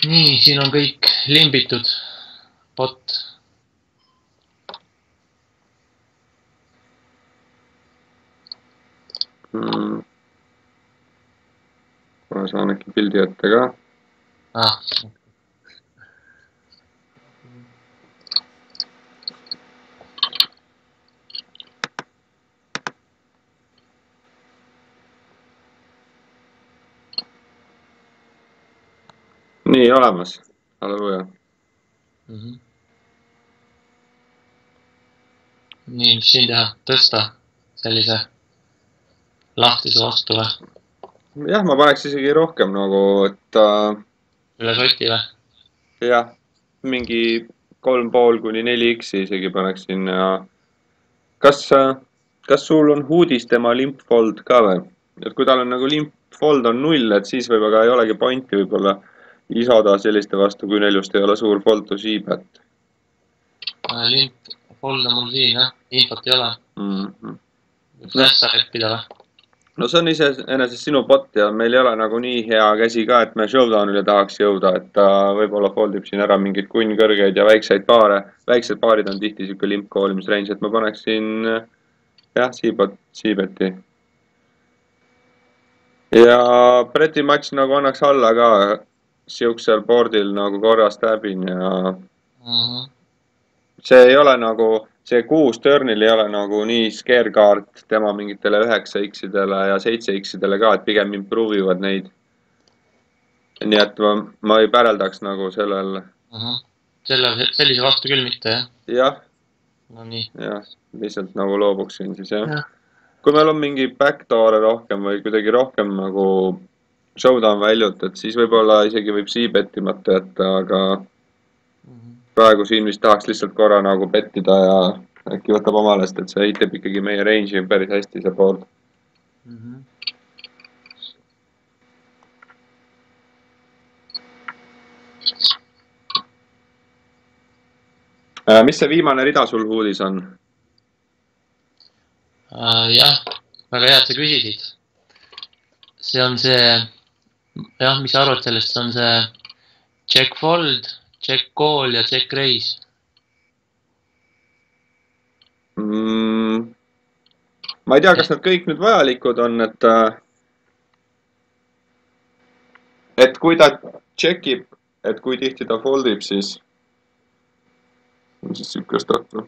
nii, siin on kõik limbitud. Bot. Ma saan äkki pildi ette ka. Nii, olemas. Halleluja. Nii, mis siin teha? Tõsta sellise lahtise vastu või? Jah, ma paneks isegi rohkem nagu, et... Üle soti või? Jah, mingi 3,5 kuni 4x isegi paneksin ja... Kas sul on huudis tema limpfold ka või? Et kui tal on nagu limpfold on 0, et siis võib-olla ei olegi pointi võib-olla lisada selliste vastu, kui neil just ei ole suur fold to seabet. Limpfold on mul siin, jah? Infot ei ole. Tässa leppida või? No see on iseenesest sinu bot ja meil ei ole nagu nii hea käsi ka, et me showdownile tahaks jõuda, et ta võib-olla foldib siin ära mingeid kunnkõrgeid ja väikseid paare. Väiksed paarid on tihti siuke limp koolimisrange, et ma paneksin jah, seabeti. Ja pretty much nagu annaks alla ka siuksel boardil nagu korra stabin ja see ei ole nagu, see 6 turnil ei ole nagu nii scare kaart tema mingitele 9x-idele ja 7x-idele ka, et pigem improve ivad neid. Nii et ma ei päreldaks nagu sellel... Sellise vastu küll mitte, jah? Jah. No nii. Jah, lihtsalt nagu loobuksin siis, jah. Kui meil on mingi backdoor'e rohkem või kuidagi rohkem nagu showdown väljut, et siis võib-olla isegi võib seabetimata jätta, aga praegu siin vist tahaks lihtsalt korra nagu bettida ja äkki võtab omalest, et see hitib ikkagi meie range'i päris hästi see board. Mis see viimane rida sul huudis on? Jah, väga hea, et sa küsisid. See on see, jah, mis sa arvad sellest, see on see check fold, check call ja check raise. Ma ei tea, kas need kõik nüüd vajalikud on, et kui ta checkib, et kui tihti ta foldib, siis on siis sükast otsa.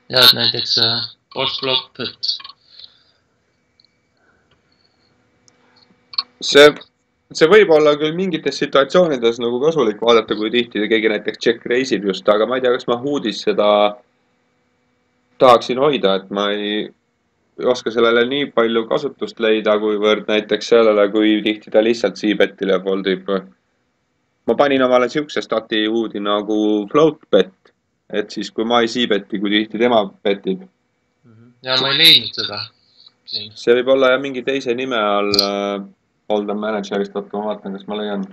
Ja, et näiteks post-flop, et... See võib olla küll mingites situatsioonides nagu kasulik vaadata, kui tihti keegi näiteks check raisib just, aga ma ei tea, kas ma huudis seda tahaksin hoida, et ma ei oska sellele nii palju kasutust leida, kuivõrd näiteks sellele, kui tihti ta lihtsalt seabetile foldib. Ma panin omale siukse stati huudi nagu float bet, et siis kui ma ei seabeti, kui tihti tema betib. Ja ma ei leidnud seda. See võib olla ja mingi teise nime all Hold'em managerist, võtta ma vaatan, kas ma leian.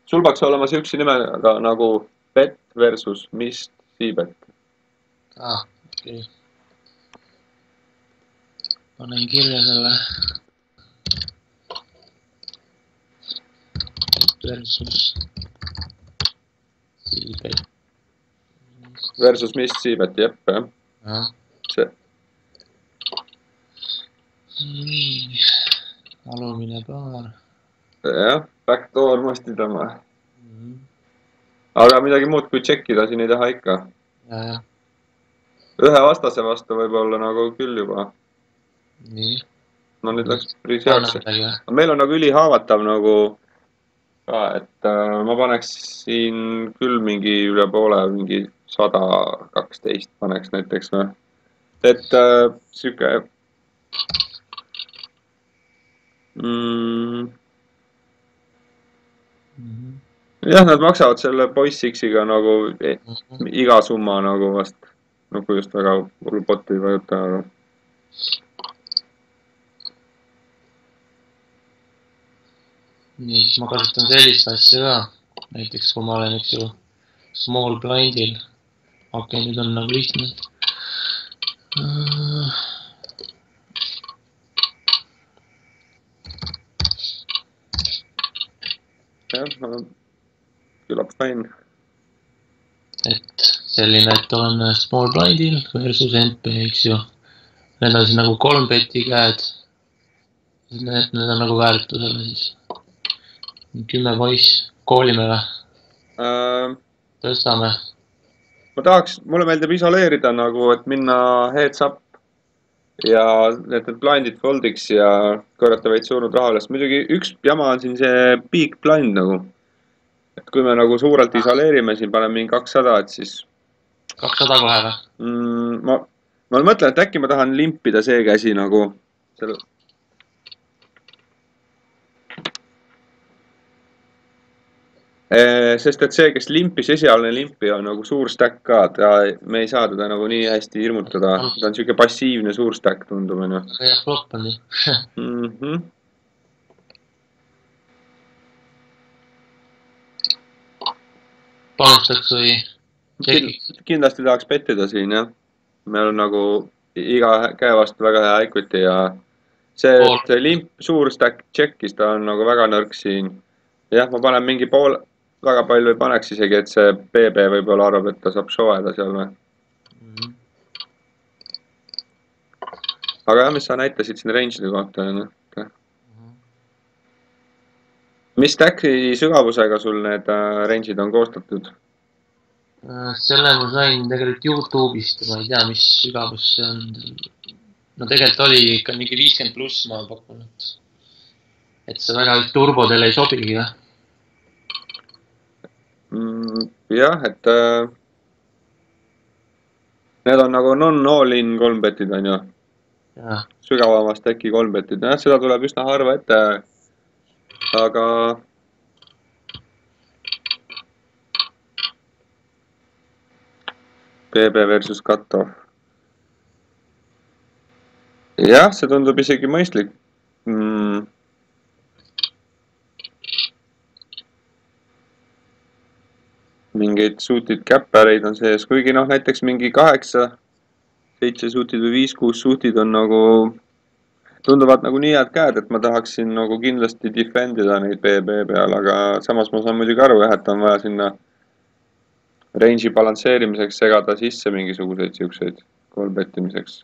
Sul peaks olema siukse nimega nagu bet versus mist seabet. Okei. Panen kirja selle. Versus seabet. Versus mist seabet, jep, jah. See. Nii. Alumine paar. Jah, backdoor mustid oma. Aga midagi muud kui checkida siin ei taha ikka. Ja. Ühe vastase vastu võib-olla nagu küll juba. Nii. No nüüd läks päris heaks. Meil on nagu ülihaavatav nagu ka, et ma paneks siin küll mingi üle poole, mingi 112 paneks näiteks. Et siuke... Jah, nad maksavad selle Boys-X-iga nagu iga summa nagu vast, nagu just väga hullu botti vajuta, aga... nii, siis ma kasutan sellist asja ka. Näiteks kui ma olen, eks ju, small blind'il. Okei, nüüd on nagu lihtne. jah, küllap fine. Et selline, et olen small blind'il versus NP, eks ju. Need on siis nagu 3 beti käed. Need on nagu väärtusele siis. 10 poiss. Koolime või? Tõstame. Mulle meeldib isoleerida nagu, et minna heads up ja need blind'id foldiks ja korrata veid surnud raha üles. Muidugi üks jama on siin see big blind nagu. Et kui me nagu suurelt isoleerime, siin paneme mingi 200, et siis... 200 kohe või? Ma mõtlen, et äkki ma tahan limpida see käsi nagu... Sest et see, kes limpis, esialgne limpi on nagu suur stack ka, me ei saa teda nagu nii hästi hirmutada. Ta on siuke passiivne suur stack, tundub, on ju. Jah, flop on nii. Panustaks või tšekiks? Kindlasti tahaks pettida siin, jah. Meil on nagu iga käe vastu väga hea equity ja see, et limp suur stack tšekis, ta on nagu väga nõrk siin. Jah, ma panen mingi pool... Väga palju ei paneks isegi, et see BB võib-olla arvab, et ta saab show'eda seal või. Aga jah, mis sa näitasid siin range'ide kohta, on ju. Mis stacki sügavusega sul need range'id on koostatud? Selle ma sain tegelikult YouTube'ist ja ma ei tea, mis sügavus see on. No tegelikult oli ikka mingi 50 pluss ma pakun, et see väga turbodele ei sobigi või? Jah, et need on nagu non-all-in 3 betid, on ju. Sügavamast äkki 3 betid. Jah, seda tuleb üsna harva ette. Aga BB versus cut-off. Jah, see tundub isegi mõistlik. Mingeid suutid käppäreid on sees, kuigi noh, näiteks mingi 8, 7 suutid või 5-6 suutid on nagu, tunduvad nagu nii head käed, et ma tahaksin nagu kindlasti defendida neid BB peal, aga samas ma saan muidugi aru, et on vaja sinna range'i balansseerimiseks segada sisse mingisuguseid siukseid kolbettimiseks.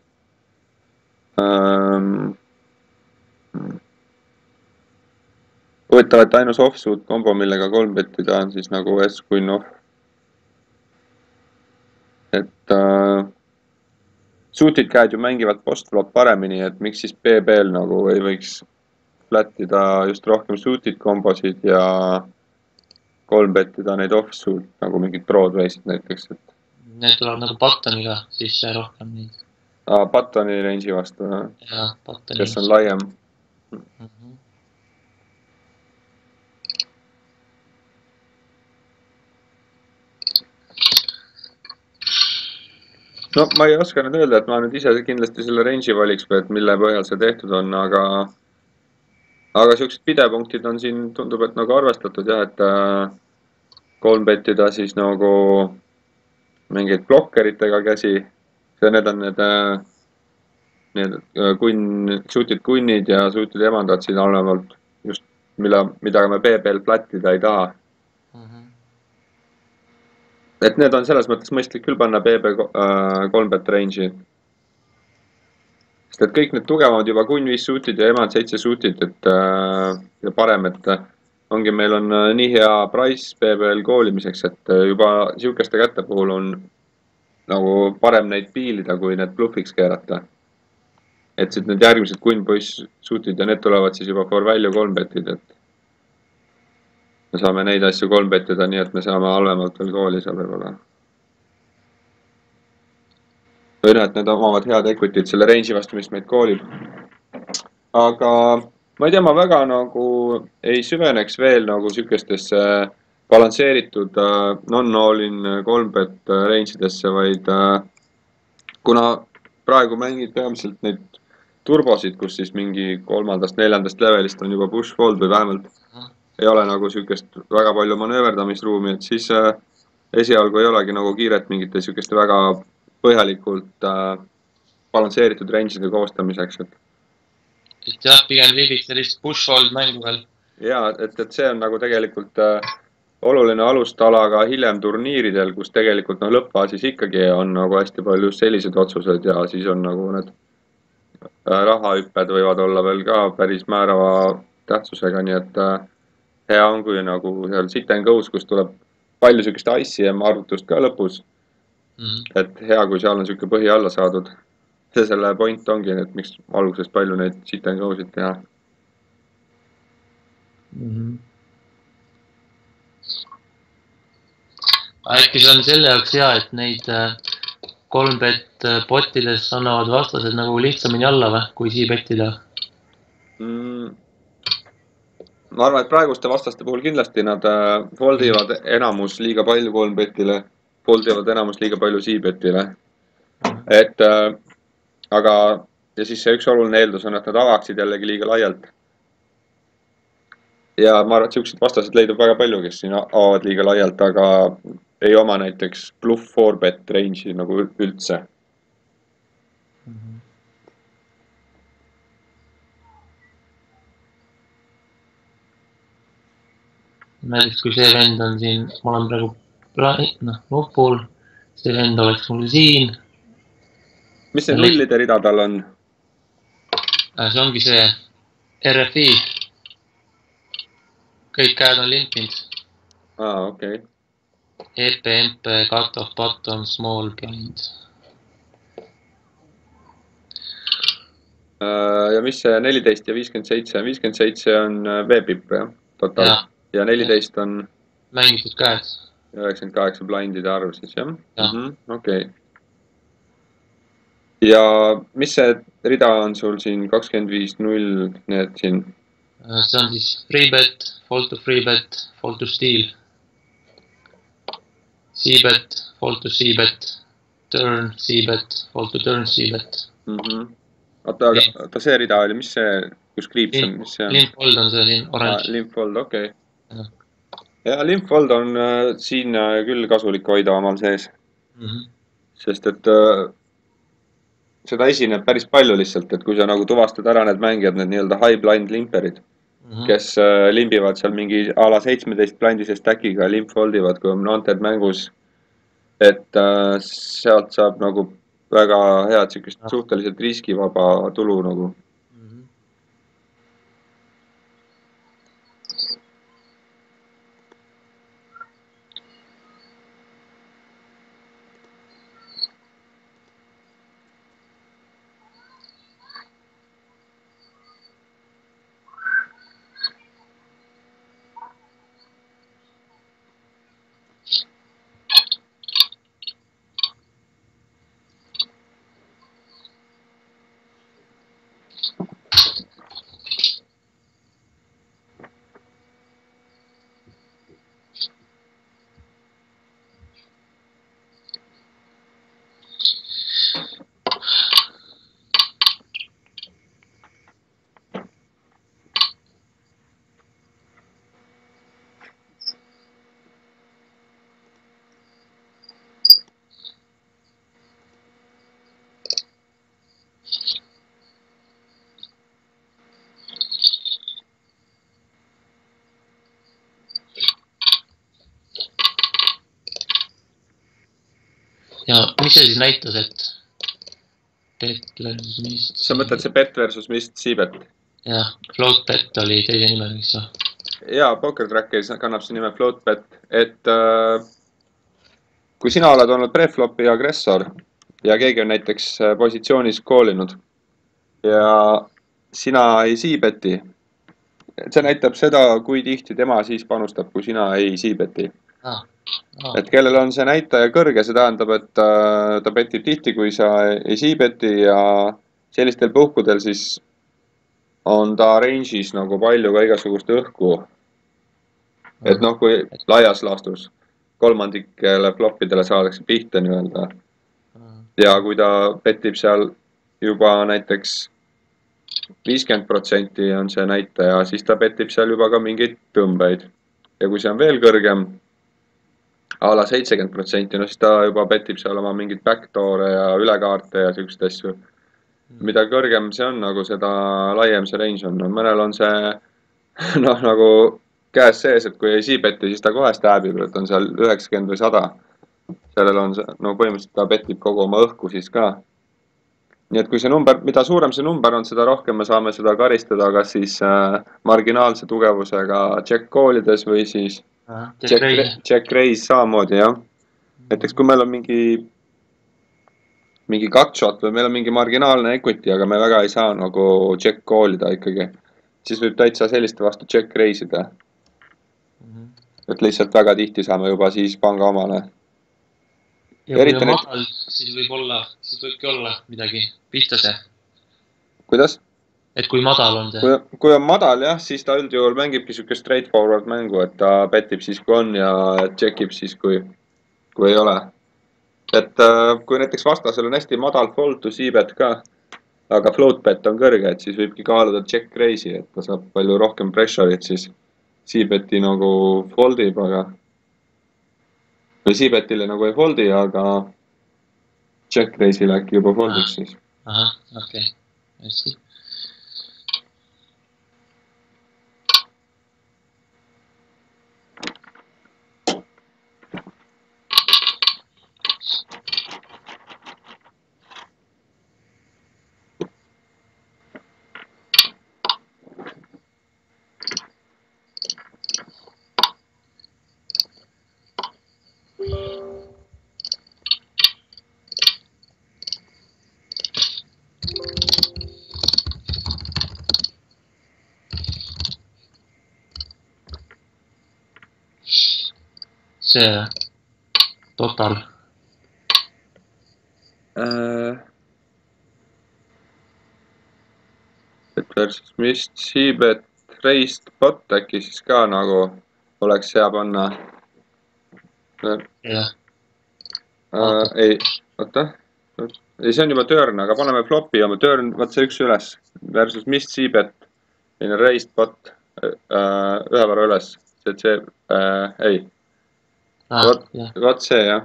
Huvitav, et ainus off-suit kombo, millega 3 bettida on siis nagu S-Queen off. Et suutid käed ju mängivad post-flop paremini, et miks siis BB-l nagu ei võiks flattida just rohkem suutid kombosid ja 3 bettida neid off-suit nagu mingid Broadway'sid näiteks. Need tulevad nagu buttoniga sisse rohkem neid. Buttoni range'i vastu, kes on laiem. No ma ei oska nüüd öelda, et ma nüüd ise kindlasti selle range'i valiks või, et mille põhjal see tehtud on, aga siuksed pidepunktid on siin, tundub, et nagu arvestatud jah, et 3 bettida siis nagu mingeid blokkeritega käsi. Need on need suutid kunnid ja suutid emandad siin olemalt, just mida me BB-l flattida ei taha. Et need on selles mõttes mõistlik küll panna BB 3 bet range'i. Sest et kõik need tugevamad juba kunn 5 suutid ja emand 7 suutid, et ja parem, et ongi meil on nii hea price BB-l koolimiseks, et juba siukeste kätte puhul on nagu parem neid piilida, kui need bluffiks keerata. Et siis need järgmised kunn poiss suutid ja need tulevad siis juba for value 3 betid, et me saame neid asju 3 betida, nii et me saame halvemalt veel kooli seal võib-olla. Või noh, et need omavad head equity'd selle range'i vastu, mis meid koolib. Aga ma ei tea, ma väga nagu ei süveneks veel nagu sükestesse balansseeritud non-all-in 3 bet range'idesse, vaid kuna praegu mängid peamiselt neid turbosid, kus siis mingi 3-4 levelist on juba push-fold või vähemalt ei ole nagu niisugust väga palju manööverdamisruumi, et siis esialgu ei olegi nagu kiiret mingite niisuguste väga põhjalikult balansseeritud range'ide koostamiseks, et jah, pigem liigid sellist push-hold mängu veel. ja, et see on nagu tegelikult oluline alustala ka hiljem turniiridel, kus tegelikult noh, lõppfaasis ikkagi on nagu hästi palju just sellised otsused ja siis on nagu need rahahüpped võivad olla veel ka päris määrava tähtsusega, nii et hea on, kui nagu seal sit and go's, kus tuleb palju niisugust ICM arvutust ka lõpus. Et hea, kui seal on niisugune põhi alla saadud. See selle point ongi, et miks alguses palju neid sit and go'sid teha. Äkki see on selle jaoks hea, et neid 3-bet botides annavad vastased nagu lihtsamini alla või, kui C-betile? Ma arvan, et praeguste vastaste puhul kindlasti nad foldivad enamus liiga palju 3-betile, foldivad enamus liiga palju C-betile. Et aga, ja siis see üks oluline eeldus on, et nad avaksid jällegi liiga laialt. Ja ma arvan, et niisugused vastased leidub väga palju, kes siin avavad liiga laialt, aga ei oma näiteks bluff 4-bet range'i nagu üldse. Näiteks kui see vend on siin, ma olen praegu nupul, see vend oleks mul siin. Mis see nullide rida tal on? See ongi see RFI. Kõik käed on limpinud. Okei. EP, MP, cut off, bottom, small blind. Ja mis see 14 ja 57? 57 on V-pip, jah? Total. Ja 14 on? Mängitud käed. 98 blindide arv siis, jah? Okei. Ja mis see rida on sul siin 25-0, need siin? See on siis free bet, fold to free bet, fold to steal. C-bet, fold to C-bet, turn C-bet, fold to turn C-bet. Oota, see rida oli, mis see, kus kriips on, mis see on? Limp-fold on see siin oranž. Limp-fold, okei. Ja limp-fold on siin küll kasulik hoida omal sees. Sest et seda esineb päris palju lihtsalt, et kui sa nagu tuvastad ära need mängijad, need nii-öelda high blind limperid, kes limbivad seal mingi ala 17 blindise stackiga, limp-foldivad, kui on anted mängus, et sealt saab nagu väga head suhteliselt riskivaba tulu nagu. Ja mis see siis näitas, et bet versus mist? Sa mõtled see bet versus mist C-bet? Jah, float bet oli teise nimeliks. Jaa, Poker Trackeris kannab see nime float bet, et kui sina oled olnud preflopi agressor ja keegi on näiteks positsioonis koolinud ja sina ei C-beti, see näitab seda, kui tihti tema siis panustab, kui sina ei C-beti. Et kellel on see näitaja kõrge, see tähendab, et ta betib tihti, kui sa ei C-beti ja sellistel puhkudel siis on ta range'is nagu palju ka igasugust õhku. Et noh, kui laias laastus kolmandikele floppidele saadakse pihta nii-öelda. Ja kui ta betib seal juba näiteks 50% on see näitaja, siis ta petib seal juba ka mingeid tõmbeid. Ja kui see on veel kõrgem, a la 70%, no siis ta juba petib seal oma mingeid backdoor'e ja ülekaarte ja selliseid asju. Mida kõrgem see on, nagu seda laiem see range on. Mõnel on see noh, nagu käes sees, et kui ei siibeti, siis ta kohe stääbib, et on seal 90 või 100. Sellel on see, no põhimõtteliselt ta petib kogu oma õhku siis ka. Nii et kui see number, mida suurem see number on, seda rohkem me saame seda karistada, kas siis marginaalse tugevusega check call'ides või siis check raise samamoodi, jah. Näiteks kui meil on mingi gutshot või meil on mingi marginaalne equity, aga me väga ei saa nagu check call'ida ikkagi, siis võib täitsa selliste vastu check raise ida. Et lihtsalt väga tihti saame juba siis panga omale. Ja kui on madal, siis võibki olla midagi pihta see. Kuidas? Et kui madal on see? Kui on madal, jah, siis ta üldjuhul mängibki siuke straightforward mängu, et ta petib siis, kui on ja checkib siis, kui ei ole. Et kui näiteks vastasel on hästi madal fold to c-bet ka, aga float bet on kõrge, et siis võibki kaaluda check raise'i, et ta saab palju rohkem pressure'it siis c-beti nagu foldib, aga või c-betile nagu ei foldi, aga check raise'ile äkki juba foldiks siis. Aha, okei. Hästi. See total. Et versus mist c-bet raised bot äkki siis ka nagu oleks hea panna. Jah. Ei, oota. Ei, see on juba turn, aga paneme flopi oma turn, vaat see üks üles. Versus mist c-bet raised bot ühe võrra üles. See, ei. Vaat see, jah.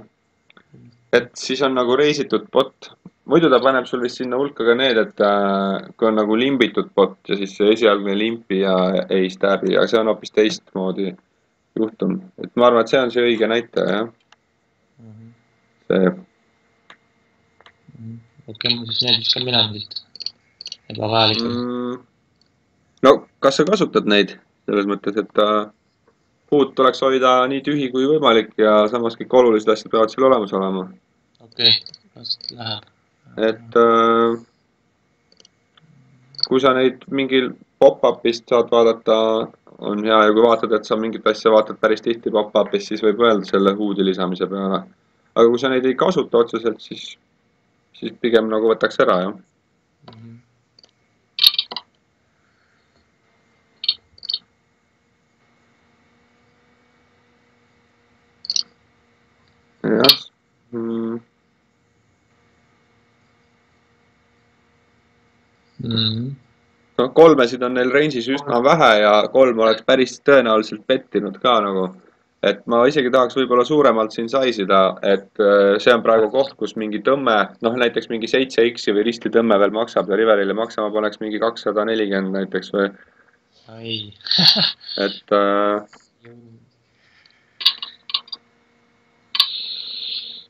Et siis on nagu reisitud bot. Muidu ta paneb sul vist sinna hulka ka need, et kui on nagu limbitud bot ja siis see esialgne limpi ja ei stab'i, aga see on hoopis teistmoodi juhtum. Et ma arvan, et see on see õige näitaja, jah. See. Okei, siis need viskan minema siit. Ebavajalikud. No, kas sa kasutad neid? Selles mõttes, et puud tuleks hoida nii tühi kui võimalik ja samas kõik olulised asjad peavad seal olemas olema. Okei, kas läheb? Et kui sa neid mingil pop-up'ist saad vaadata, on hea, ja kui vaatad, et sa mingit asja vaatad päris tihti pop-up'ist, siis võib öelda selle huudi lisamise peale. Aga kui sa neid ei kasuta otseselt, siis pigem nagu võtaks ära, jah. Jah. No, kolmesid on neil range'is üsna vähe ja kolm oleks päris tõenäoliselt pettinud ka nagu. Et ma isegi tahaks võib-olla suuremalt siin saisida, et see on praegu koht, kus mingi tõmme, noh näiteks mingi 7x või risti tõmme veel maksab ja riverile maksama paneks mingi 240 näiteks või. Et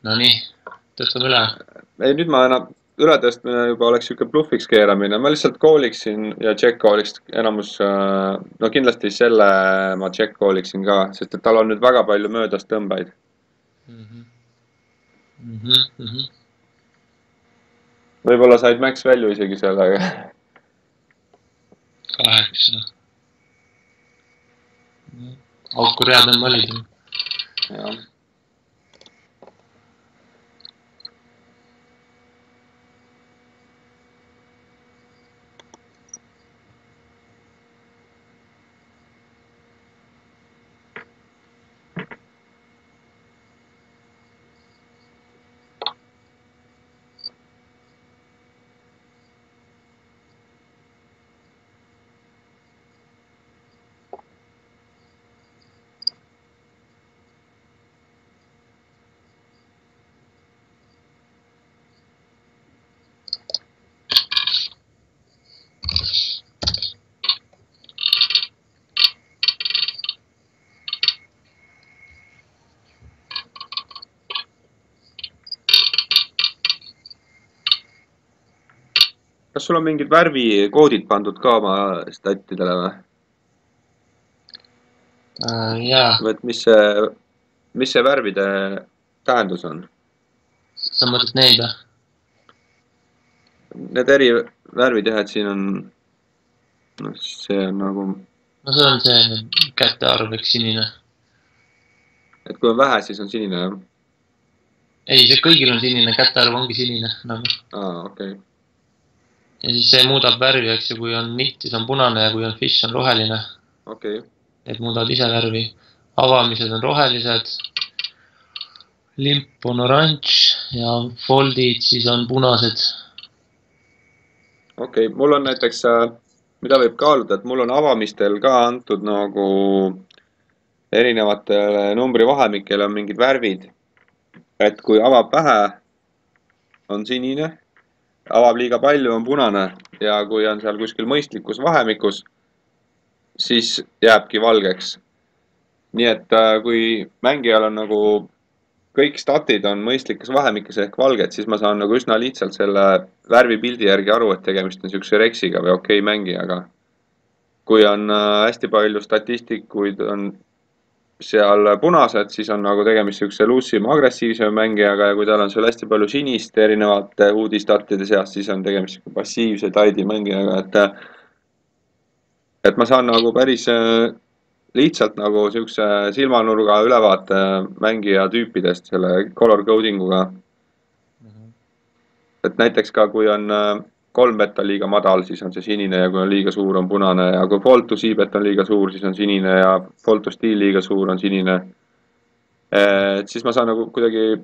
no nii, tõstame üle. Ei, nüüd ma enam ületõstmine juba oleks siuke bluffiks keeramine. Ma lihtsalt call'iksin ja check call'iks enamus, no kindlasti selle ma check call'iksin ka, sest et tal on nüüd väga palju möödas tõmbaid. Võib-olla said max value isegi sellega. 8. Auku read on valid. Jah. kas sul on mingid värvikoodid pandud ka oma statidele või? Jaa. Et mis see värvide tähendus on? Sa mõtled neid või? Need eri värvid jah, et siin on, no see on nagu... No see on see käte arv, eks sinine. Et kui on vähe, siis on sinine, jah? Ei, see kõigil on sinine, käte arv ongi sinine. Nagu. Okei. Ja siis see muudab värvi, eks ju, kui on mitt, siis on punane ja kui on fish, on roheline. Okei. Et muudavad ise värvi. Avamised on rohelised. Limp on oranž ja foldid siis on punased. Okei, mul on näiteks, mida võib kaaluda, et mul on avamistel ka antud nagu erinevatele numbrivahemikele on mingid värvid. Et kui avab vähe, on sinine, avab liiga palju, on punane ja kui on seal kuskil mõistlikus vahemikus, siis jääbki valgeks. Nii et kui mängijal on nagu kõik statid on mõistlikus vahemikes ehk valged, siis ma saan nagu üsna lihtsalt selle värvipildi järgi aru, et tegemist on niisuguse reksiga või okei mängijaga. Kui on hästi palju statistikuid on seal punased, siis on nagu tegemist niisuguse lussima agressiivsema mängijaga ja kui tal on seal hästi palju sinist erinevate uudistаттide seast, siis on tegemist passiivse taidi mängijaga, et ma saan nagu päris lihtsalt nagu niisuguse silmanurga ülevaate mängija tüüpidest selle color coding uga. Et näiteks ka kui on 3 bet on liiga madal, siis on see sinine ja kui on liiga suur, on punane ja kui fold to c-bet on liiga suur, siis on sinine ja fold to steal liiga suur, on sinine. Et siis ma saan nagu kuidagi,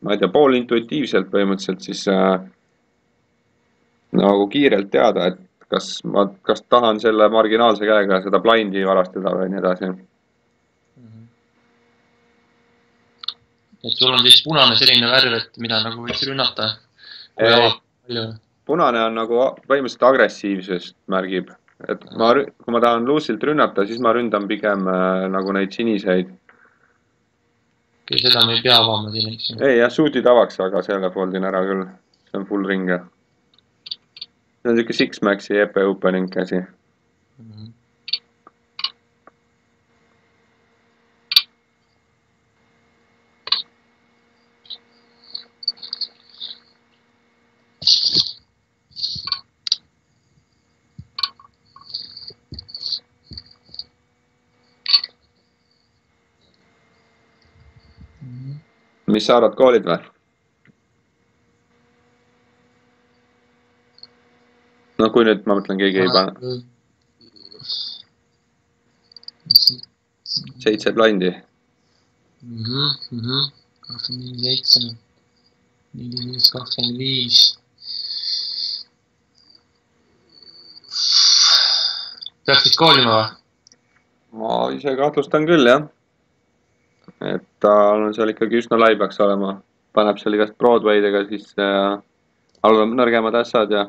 ma ei tea, pool intuitiivselt põhimõtteliselt siis nagu kiirelt teada, et kas tahan selle marginaalse käega seda blindi varastada või nii edasi. Et sul on siis punane selline värv, et mida nagu võiks rünnata? Punane on nagu põhimõtteliselt agressiivsust märgib. Et kui ma tahan loosilt rünnata, siis ma ründan pigem nagu neid siniseid. Seda me ei pea avama siin, eks? Ei, jah, suutid avaks, aga selle foldin ära küll. See on full ringe. See on niisugune Six-Maxi EP opening käsi. Mis sa arvad, koolid või? No kui nüüd, ma mõtlen, keegi ei pane. 7 blindi. 27, 14, 25. Peaks siis koolima või? Ma ise kahtlustan küll, jah. Et ta on seal ikkagi üsna lai peaks olema. Paneb seal igast Broadwaydega sisse ja allab nõrgemad ässad ja...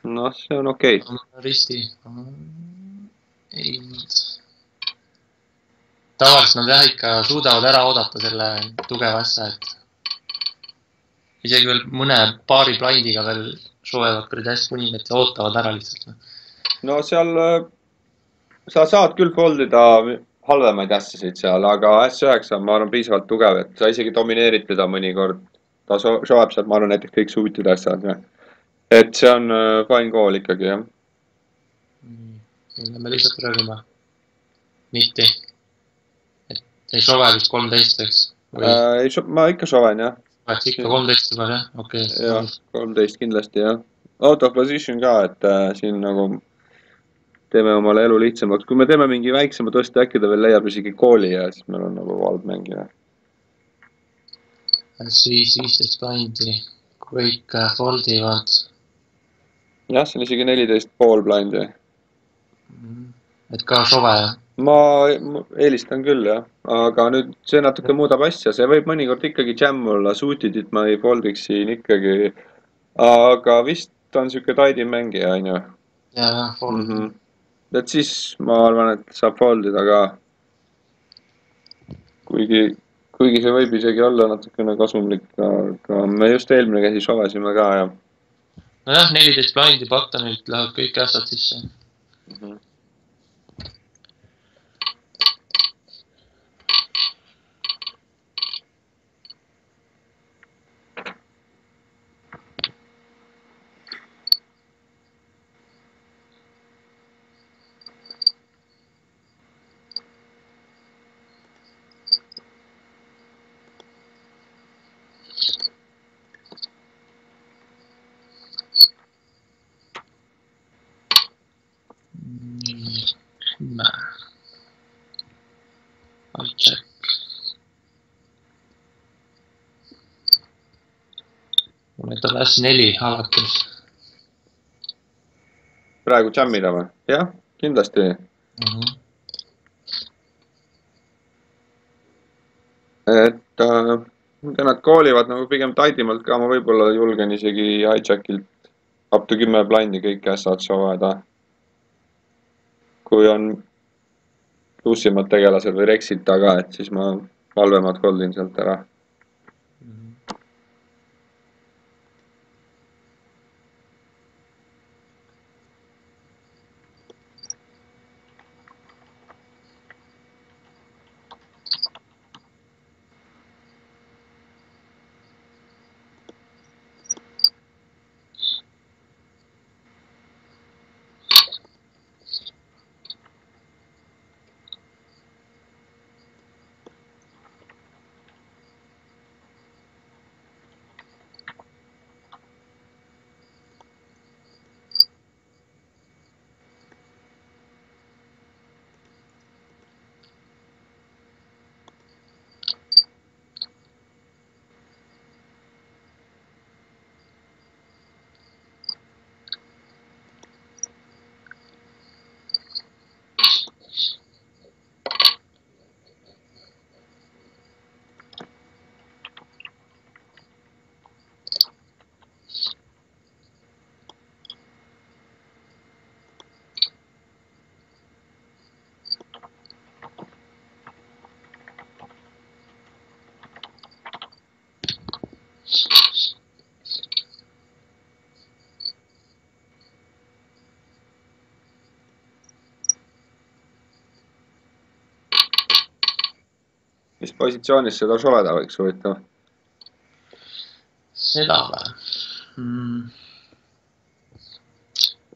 noh, see on okei. Risti. Ei. Tavaliselt nad jah ikka suudavad ära oodata selle tugeva ässa, et isegi veel mõne paari blindiga veel soojevad kuradi äss kuningat ja ootavad ära lihtsalt. No seal sa saad küll foldida halvemaid ässasid seal, aga S9 ma arvan piisavalt tugev, et sa isegi domineerid teda mõnikord. Ta showab sealt, ma arvan, näiteks kõik suutid ässad. Et see on fine call ikkagi, jah. Me lihtsalt rõõma. Mitti. Et ei shove vist 13, eks? Ma ikka shoven, jah. Oleks ikka 13 juba, jah? Okei. Jah, 13 kindlasti, jah. Out of position ka, et siin nagu teeme omale elu lihtsamaks. Kui me teeme mingi väiksema tõesti, äkki ta veel leiab isegi kooli ja siis meil on nagu valv mängida. S5, 15 blindi. Kõik foldivad. Jah, see on isegi 14,5 blindi. Et ka shove, jah? Ma eelistan küll, jah. Aga nüüd see natuke muudab asja. See võib mõnikord ikkagi jam olla. Suutidit ma ei foldiks siin ikkagi. Aga vist on niisugune taidi mängija, on ju? Jah, fold. Et siis ma arvan, et saab foldida ka. Kuigi see võib isegi olla natukene kasumlik, aga me just eelmine käsi sovesime ka ja nojah, 14 blindi Buttonilt lähevad kõik ässad sisse. Check. Mul näitab S4 alates. Praegu jammida või? Jah, kindlasti. Et nad koolivad nagu pigem taidimalt ka, ma võib-olla julgen isegi hijackilt up to 10 blindi kõik ässad sovada. Kui on plussimad tegelased või rexid taga, et siis ma halvemad holdin sealt ära. Mis positsioonis seda soveda võiks huvitav? Seda või?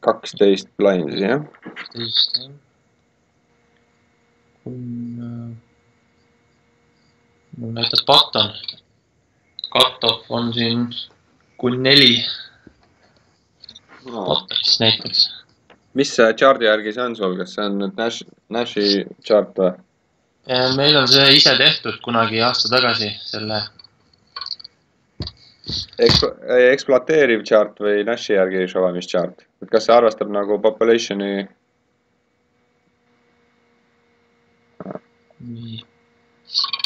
12 blindi, jah? 12, jah. Mul näitab button. Cut-off on siin kuni 4. Buttonist näiteks. Mis see chart'i järgi see on sul? Kas see on nüüd Nashi chart või? Meil on see ise tehtud kunagi aasta tagasi, selle ekspluateeriv chart või Nashi järgi šovamis chart? Kas see arvestab nagu populationi? Nii.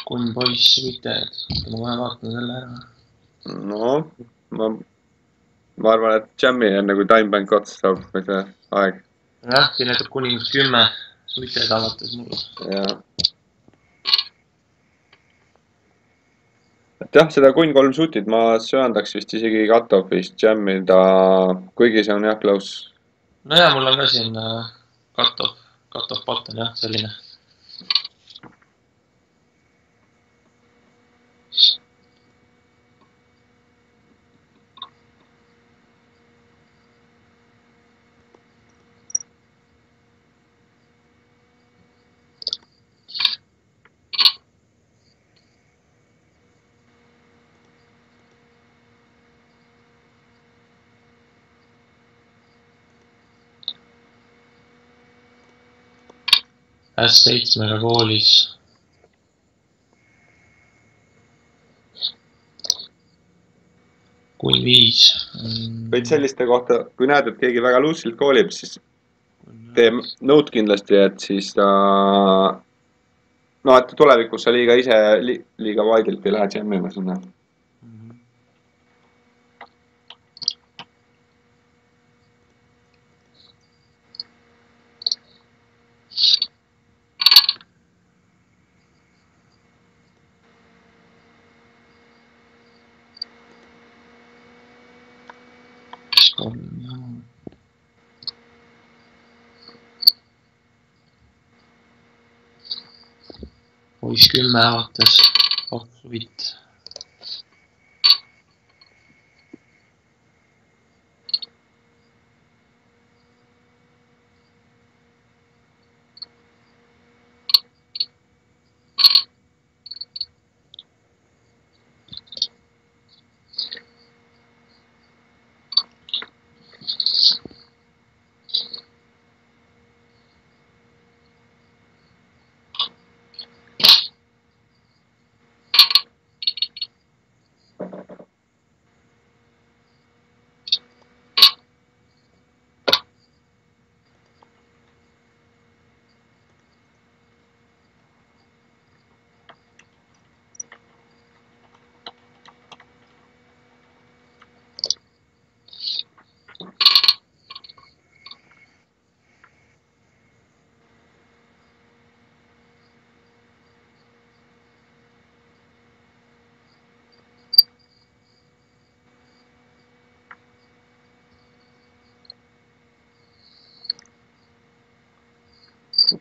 Kun poiss võitajad. Ma kohe vaatan selle ära. No, ma arvan, et jammi enne kui timebank otsa saab või see aeg. Jah, siin näitab kuni 10 suiteid alates mul. Jah. Et jah, seda kuni 3 suutid ma söandaks vist isegi cut-off'ist jammida, kuigi see on jah close. No ja, mul on ka siin cut-off button, jah, selline. S7-ga koolis. Kuni 5. Võid selliste kohta, kui näed, et keegi väga luusilt koolib, siis tee note kindlasti, et siis no, et tulevikus sa liiga waidilt ei lähe jammima sinna. poiss 10 avatas 2 huvit.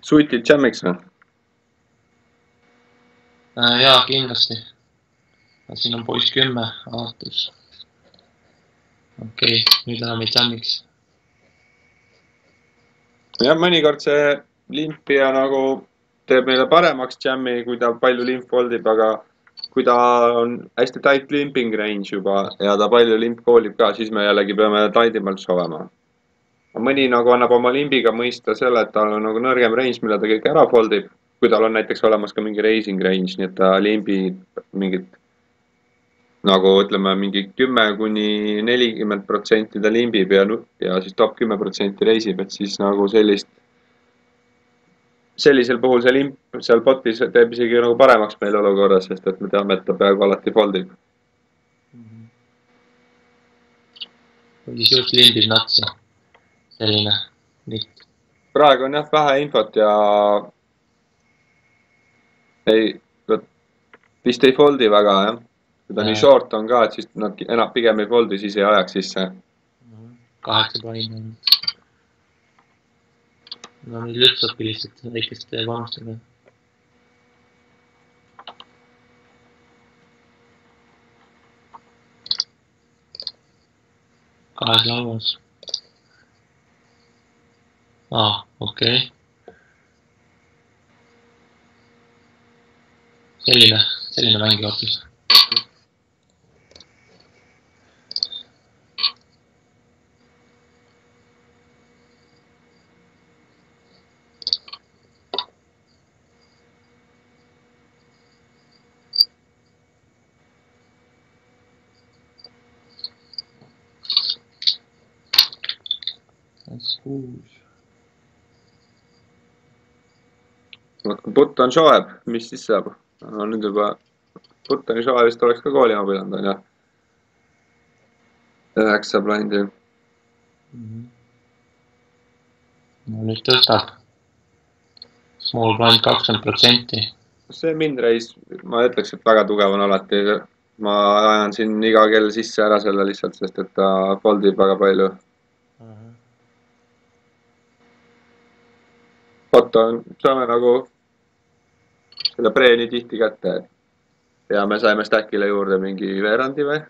Suitid jammiks või? Jaa, kindlasti. Siin on poiss 10 avatus. Okei, nüüd läheme jammiks. Jah, mõnikord see limpija nagu teeb meile paremaks jammi, kui ta palju limp foldib, aga kui ta on hästi tight limping range juba ja ta palju limp koolib ka, siis me jällegi peame tight'imalt sovema. Mõni nagu annab oma limbiga mõista selle, et tal on nagu nõrgem range, mille ta kõik ära foldib, kui tal on näiteks olemas ka mingi raising range, nii et ta limbi mingit nagu ütleme mingi 10–40% ta limbib ja siis top 10% reisib, et siis nagu sellisel puhul see limp seal botis teeb isegi nagu paremaks meil olukorras, sest et me teame, et ta peaaegu alati foldib. Või siis just limbib natsi. Selline liht. Praegu on jah vähe infot ja vist ei foldi väga jah. Kui ta nii short on ka, et siis nad enam pigem ei foldi, siis ei ajaks sisse. 8 pain on. No nüüd lütsabki lihtsalt väikeste panustega. Kahes lauas. Okei. Selline mängi hoopis. Vaat kui Button shoeb, mis siis saab? Nüüd juba Buttoni shoe vist oleks ka koolima pidanud, on jah? 9 blindil. No nüüd tõstab. Small blind 20%. See mindreis, ma ütleks, et väga tugev on alati. Ma ajan siin iga kell sisse ära selle lihtsalt, sest et ta foldib väga palju. Button, saame nagu selle preeni tihti kätte. Ja me saime stackile juurde mingi veerandi või?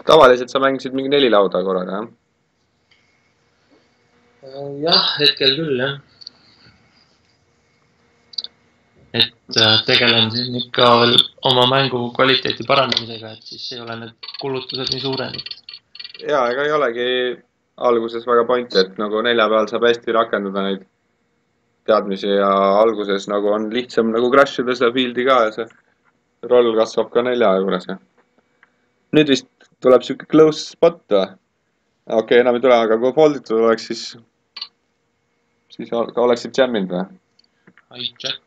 tavaliselt sa mängisid mingi 4 lauda korraga, jah? Jah, hetkel küll, jah. Et tegelen siin ikka veel oma mängu kvaliteeti parandamisega, et siis ei ole need kulutused nii suured. Jaa, ega ei olegi alguses väga pointi, et nagu 4 peal saab hästi rakendada neid teadmisi ja alguses nagu on lihtsam nagu crash ida seda field'i ka ja see roll kasvab ka 4 juures. Nüüd vist tuleb siuke close spot või? Okei, enam ei tule, aga kui folditud oleks, siis oleksid jamminud või? Hijack,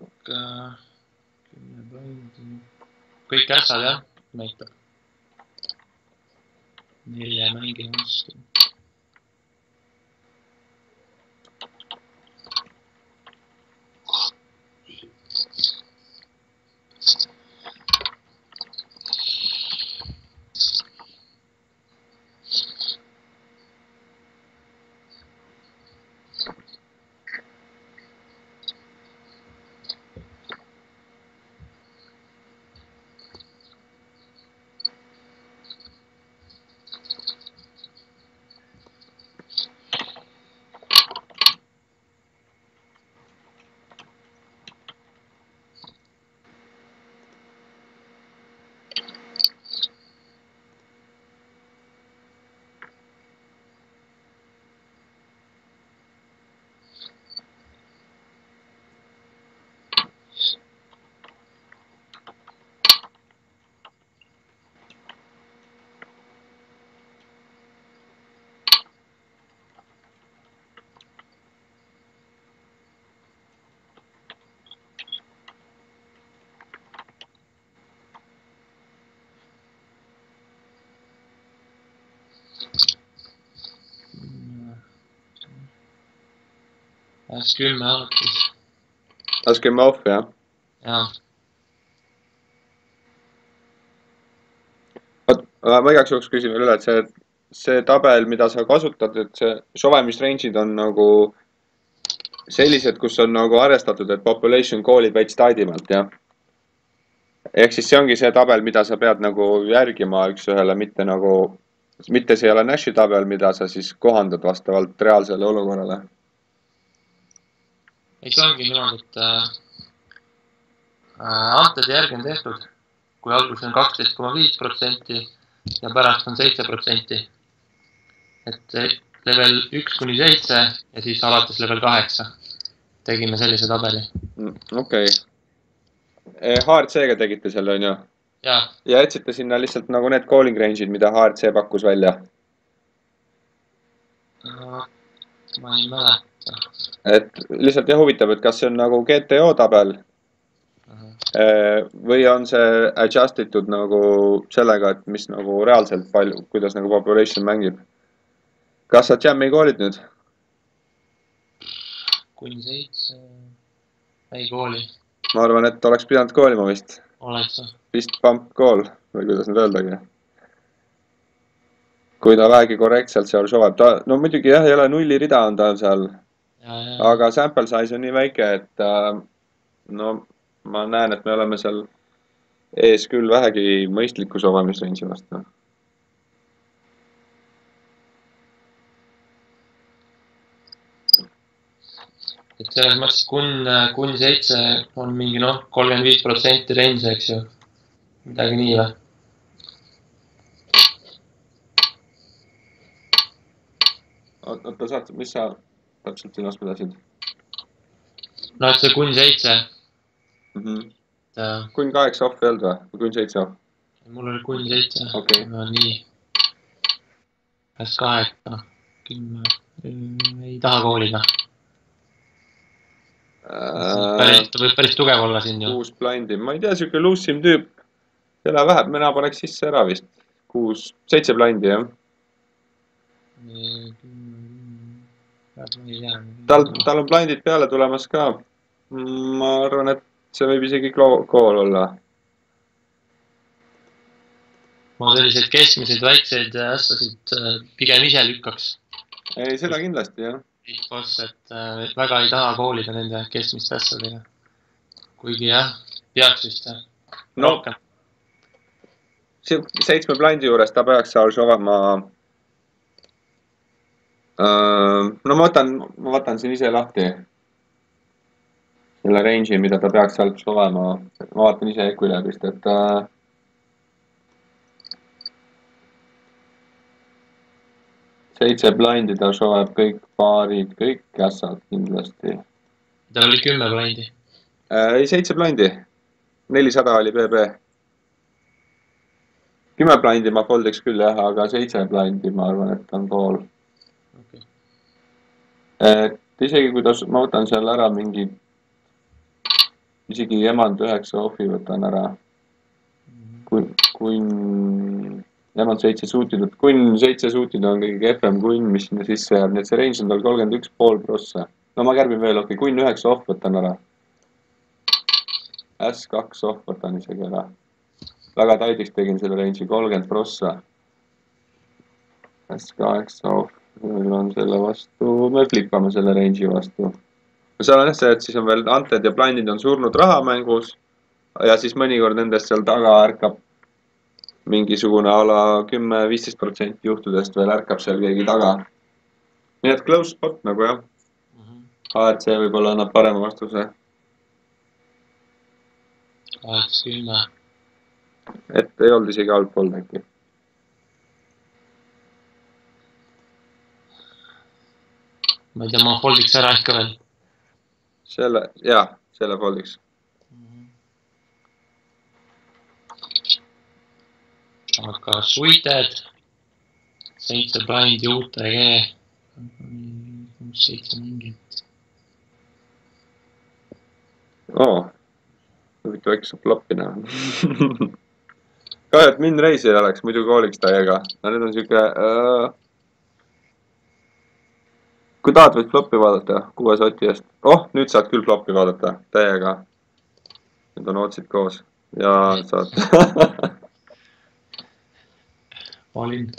kõik ässad jah, näitab. 4 mängi vastu. Las 10 alates. Las 10 off, jah? Jaa. Ma igaks juhuks küsin veel üle, et see tabel, mida sa kasutad, et see sovemisrange'id on nagu sellised, kus on nagu arvestatud, et population call'id veits taidimalt, jah? Ehk siis see ongi see tabel, mida sa pead nagu järgima üks-ühele, mitte see ei ole Nashi tabel, mida sa siis kohandad vastavalt reaalsele olukorrale. Ei, see ongi niimoodi, et antede järgi on tehtud, kui alguses on 12,5% ja pärast on 7%. Et level 1-7 ja siis alates level 8 tegime sellise tabeli. Okei. HRC-ga tegite selle, on ju? Jaa. Ja jätsite sinna lihtsalt nagu need calling range'id, mida HRC pakkus välja? Ma ei mäleta. Et lihtsalt jah huvitav, et kas see on nagu GTO tabel või on see adjustitud nagu sellega, et mis nagu reaalselt palju, kuidas nagu population mängib. Kas sa jam'i koolid nüüd? Kuni 7 ei kooli. Ma arvan, et oleks pidanud koolima vist. Oleks. Vist pump call või kuidas nüüd öeldagi. Kui ta vähegi korrektselt seal soveb. No muidugi jah, ei ole nulli rida on ta seal. Aga sample size on nii väike, et no ma näen, et me oleme seal ees küll vähegi mõistliku sovamisrange'i vastu. Et selles mõttes kuni 7 on mingi 35% range, eks ju. Midagi nii või? Oota, saad, mis sa täpselt silmas pidasid? No, et see kuni 7. Kuni 8 off ei olnud või? Või kuni 7 off? Mul oli kuni 7. Okay. No nii. Kas 8, 10. Ei taha koolida. Ta võib päris tugev olla siin ju. 6 blindi. Ma ei tea, siuke luusim tüüp. Selle vähem, mina paneks sisse ära vist. 7 blindi, jah. Tal on blindid peale tulemas ka. Ma arvan, et see võib isegi kool olla. Ma selliseid keskmiseid väikseid ässasid pigem ise lükkaks. Ei, seda kindlasti, jah. Boss, et väga ei taha koolida nende keskmiste ässadega. Kuigi jah, peaks vist rohkem. 7 blindi juures ta peaks seal olema. No ma võtan siin ise lahti selle range'i, mida ta peaks seal olema. Ma vaatan ise Equilabist, et 7 blindi ta soeb kõik paarid, kõik kässad kindlasti. Tal oli 10 blindi. Ei, 7 blindi. 400 oli BB. 10 blindi ma foldiks küll jah, aga 7 blindi ma arvan, et on pool. Okay. Et isegi kui ma võtan seal ära mingi, isegi emand 9 offi võtan ära. Kui emand 7 suutid, kunn 7 suutid on kõige kehvem kunn, mis sinna sisse jääb, nii et see range on tal 31,5 prossa. No ma kärbin veel, okei, kunn 9 off võtan ära. S2 off võtan isegi ära. Väga taidiks tegin selle range'i 30 prossa. S8 off, meil on selle vastu, me flippame selle range'i vastu. Seal on see, et siis on veel anted ja blindid on surnud rahamängus ja siis mõnikord nendest seal taga ärkab mingisugune ala 10-15% juhtudest veel ärkab seal keegi taga. Nii et close spot nagu jah. ARC võib-olla annab parema vastuse. 80. Et ei olnud isegi halb fold äkki. Ma ei tea, ma foldiks ära ikka veel. Selle foldiks. Aga suited, 7 blindi UTG, 7 mingit. Huvitav äkki saab floppi näha. Kahju, et mind reisi ei oleks, muidu kooliks täiega. No nüüd on siuke... Kui tahad, võid floppi vaadata 6 oti eest. Nüüd saad küll floppi vaadata täiega. Nüüd on otsid koos. Ja saad... Olin.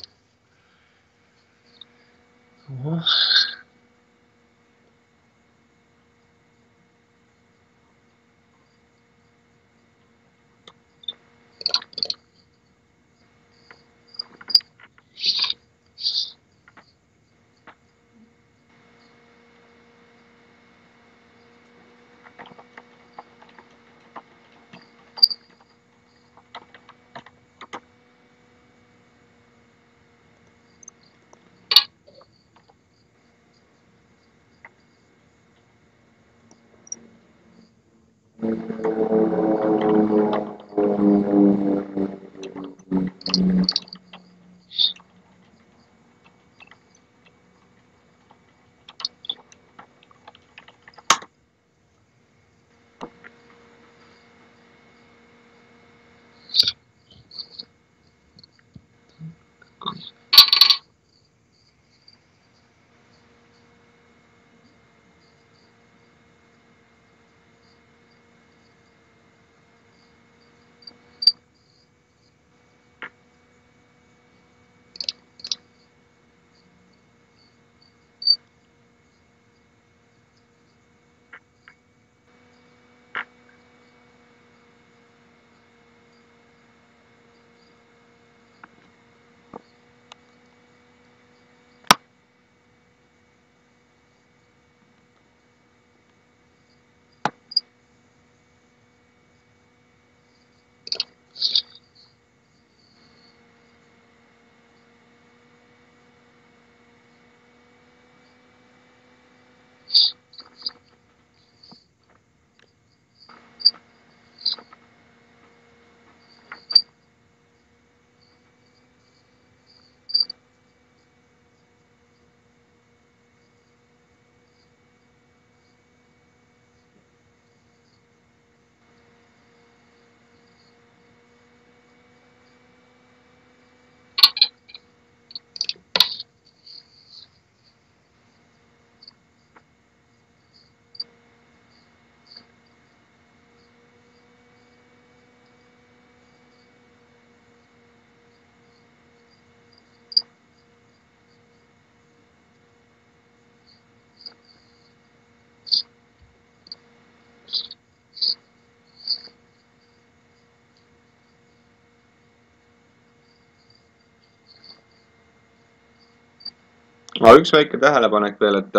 üks väike tähelepanek veel, et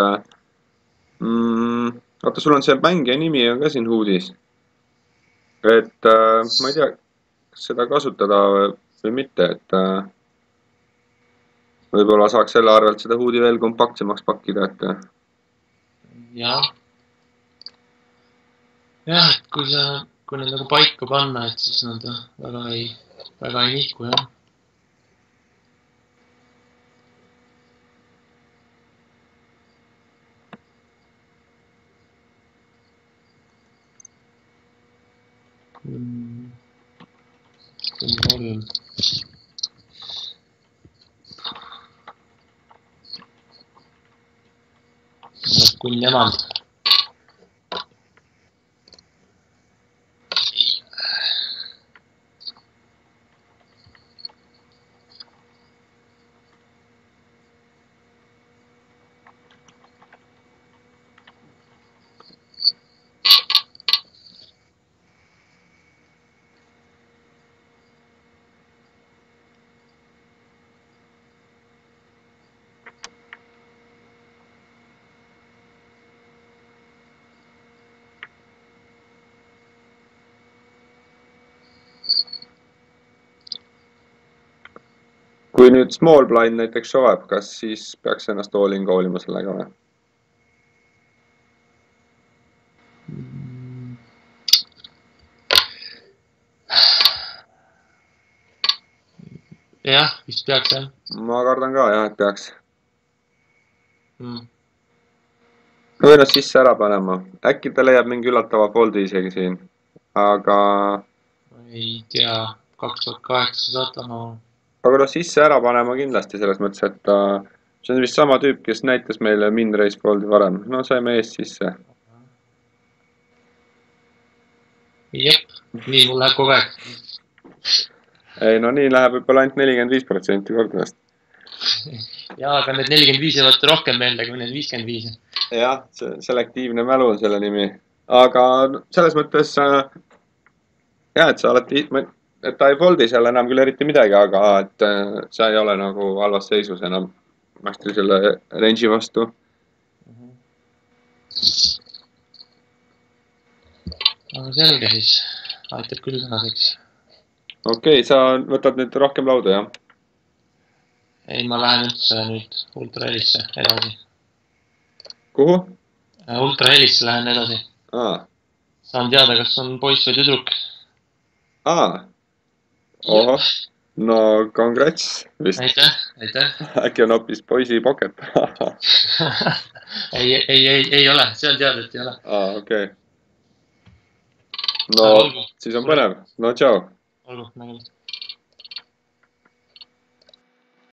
vaata, sul on see mängija nimi on ka siin huudis. Et ma ei tea, kas seda kasutada või mitte, et võib-olla saaks selle arvelt seda huudi veel kompaktsemaks pakkida, et jah, et kui need nagu paika panna, et siis nad väga ei nihku, jah. Kontroll. Kuni nemad. kui nüüd small blind näiteks soeb, kas siis peaks ennast all in goal ima sellega või? Jah, vist peaks jah. Ma kardan ka jah, et peaks. Või ennast sisse ära panema. Äkki ta leiab mingi üllatava foldi isegi siin. Aga... ei tea, 2800 no. Aga no sisse ära panema kindlasti selles mõttes, et see on vist sama tüüp, kes näitas meile min race foldi varem. No saime eest sisse. Jep, nii mul läheb kogu aeg. Ei, no nii läheb võib-olla ainult 45% kordadest. Jaa, aga need 45 jäävad rohkem meelde kui need 55. Jah, selektiivne mälu on selle nimi. Aga selles mõttes, jah, et sa oled, et ta ei foldi seal enam küll eriti midagi, aga et sa ei ole nagu halvas seisus enam Mastri selle range'i vastu. Aga selge siis, aitab küll tänaseks. Okei, sa võtad nüüd rohkem lauda, jah? Ei, ma lähen üldse nüüd ultrahelisse edasi. Kuhu? Ultrahelisse lähen edasi. Saan teada, kas on poiss või tüdruk. Ohoh, no congrats vist. Aitäh. Äkki on hoopis poisi pocket. ei ole, see on teada, et ei ole. Okei. No, siis on põnev. No tšau. Olgu, nägemist.